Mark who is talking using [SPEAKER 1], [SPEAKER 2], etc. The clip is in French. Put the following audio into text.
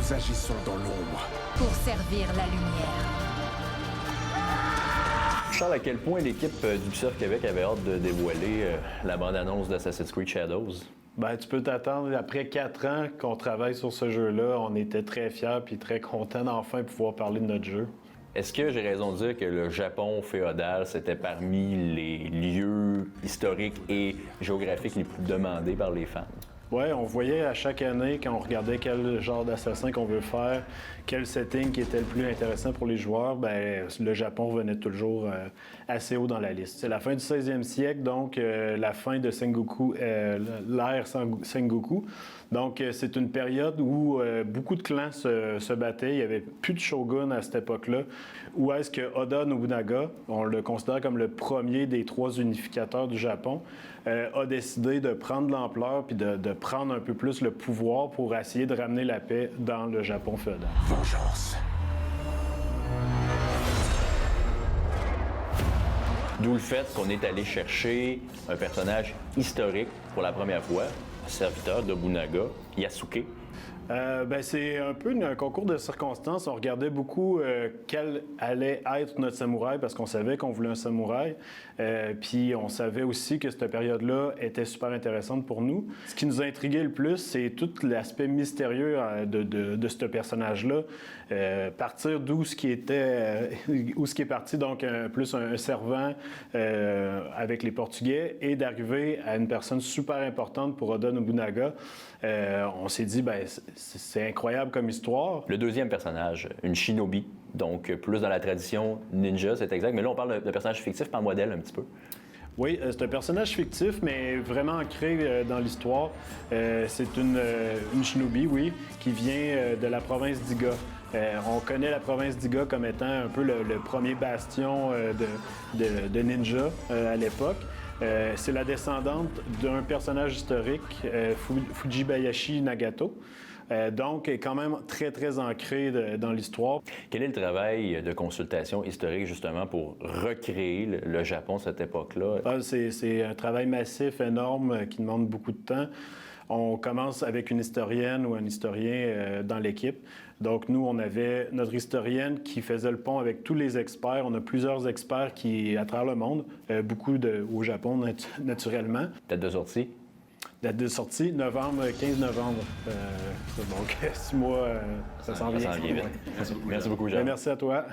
[SPEAKER 1] nous agissons dans l'ombre.
[SPEAKER 2] Pour servir la lumière.
[SPEAKER 3] Charles, à quel point l'équipe d'Ubisoft Québec avait hâte de dévoiler la bande-annonce d'Assassin's Creed Shadows?
[SPEAKER 4] Ben, tu peux t'attendre. Après 4 ans qu'on travaille sur ce jeu-là, on était très fiers et très contents d'enfin pouvoir parler de notre jeu.
[SPEAKER 3] Est-ce que j'ai raison de dire que le Japon féodal, c'était parmi les lieux historiques et géographiques les plus demandés par les fans?
[SPEAKER 4] Oui, on voyait à chaque année, quand on regardait quel genre d'assassin qu'on veut faire, quel setting qui était le plus intéressant pour les joueurs, ben, le Japon revenait toujours assez haut dans la liste. C'est la fin du 16e siècle, donc la fin de Sengoku, l'ère Sengoku. Donc, c'est une période où beaucoup de clans se battaient. Il n'y avait plus de shogun à cette époque-là. Où est-ce que Oda Nobunaga, on le considère comme le premier des 3 unificateurs du Japon, a décidé de prendre l'ampleur puis de prendre un peu plus le pouvoir pour essayer de ramener la paix dans le Japon féodal.
[SPEAKER 1] Vengeance.
[SPEAKER 3] D'où le fait qu'on est allé chercher un personnage historique pour la première fois, serviteur de Nobunaga, Yasuke.
[SPEAKER 4] Ben, c'est un peu un concours de circonstances. On regardait beaucoup quel allait être notre samouraï parce qu'on savait qu'on voulait un samouraï. Puis on savait aussi que cette période-là était super intéressante pour nous. Ce qui nous a intrigué le plus, c'est tout l'aspect mystérieux de ce personnage-là. Partir d'où ce qui était, où ce qui est parti, donc plus un servant avec les Portugais, et d'arriver à une personne super importante pour Oda Nobunaga. On s'est dit, ben, c'est incroyable comme histoire.
[SPEAKER 3] Le deuxième personnage, une shinobi, donc plus dans la tradition ninja, c'est exact. Mais là, on parle de personnage fictif par modèle un petit peu.
[SPEAKER 4] Oui, c'est un personnage fictif, mais vraiment ancré dans l'histoire. C'est une shinobi, oui, qui vient de la province d'Iga. On connaît la province d'Iga comme étant un peu le premier bastion de ninja à l'époque. C'est la descendante d'un personnage historique, Fujibayashi Nagato. Donc, est quand même très, très ancré dans l'histoire.
[SPEAKER 3] Quel est le travail de consultation historique, justement, pour recréer le Japon de cette époque-là?
[SPEAKER 4] C'est un travail massif, énorme, qui demande beaucoup de temps. On commence avec une historienne ou un historien dans l'équipe. Donc, nous, on avait notre historienne qui faisait le pont avec tous les experts. On a plusieurs experts à travers le monde, beaucoup au Japon, naturellement.
[SPEAKER 3] Date de sortie?
[SPEAKER 4] Date de sortie, 15 novembre. Donc, 6 mois, ça s'en vient.
[SPEAKER 3] Ça s'en vient vite. Merci beaucoup, Jean.
[SPEAKER 4] Merci à toi.